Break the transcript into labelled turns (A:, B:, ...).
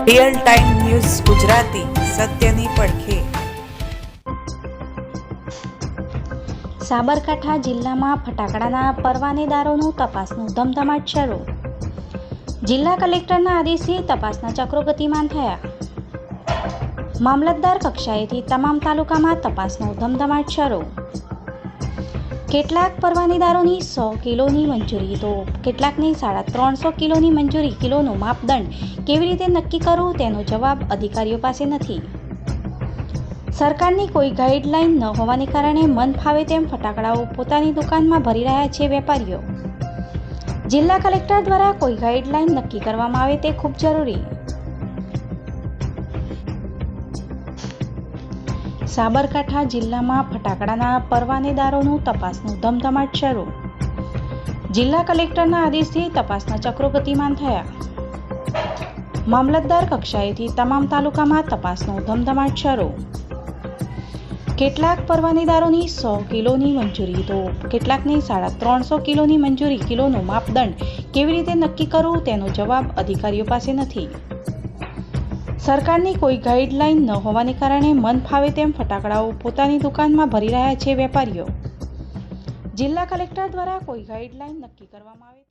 A: Real time news Gujarati सत्यनी પડખે।
B: સાબરકાંઠા જિલ્લામાં ફટાકડાના પરવાનેદારોનું તપાસનું ધમધમાટ શરૂ। જિલ્લા કલેક્ટરના આદેશથી તપાસના ચક્રો ગતિમાન થયા। મામલતદાર કક્ષાએથી તમામ તાલુકામાં તપાસનો ધમધમાટ શરૂ। કેટલાક પરવાનેદારોની 100 કિલોની મંજૂરી તો કેટલાકની 350 કિલોની મંજૂરી। કિલોનો માપદંડ કેવી રીતે નક્કી કરવું તેનો જવાબ અધિકારીઓ પાસે નથી। સરકારની કોઈ ગાઈડલાઈન ન હોવાને કારણે મન ફાવે તેમ ફટાકડાઓ પોતાની દુકાનમાં ભરી રહ્યા છે વેપારીઓ। જિલ્લા કલેક્ટર દ્વારા કોઈ ગાઈડલાઈન નક્કી કરવામાં આવે તે ખૂબ જરૂરી। સાબરકાંઠા જિલ્લામાં ફટાકડાના પરવાનેદારોનું તપાસનું ધમધમાટ શરૂ। જિલ્લા કલેક્ટરના આદેશથી તપાસના ચક્રો ગતિમાન થયા। મામલતદાર કક્ષાએથી તમામ તાલુકામાં તપાસનો ધમધમાટ શરૂ। કેટલાક પરવાનેદારોની 100 કિલોની મંજૂરી તો કેટલાકની 350 કિલોની મંજૂરી। કિલોનો માપદંડ કેવી રીતે નક્કી કરવું તેનો જવાબ અધિકારીઓ પાસે નથી। સરકારની કોઈ ગાઈડલાઈન ન હોવાને કારણે મન ફાવે તેમ ફટાકડાઓ પોતાની દુકાનમાં ભરી રહ્યા છે વેપારીઓ। જિલ્લા કલેક્ટર દ્વારા કોઈ ગાઈડલાઈન નક્કી કરવામાં આવે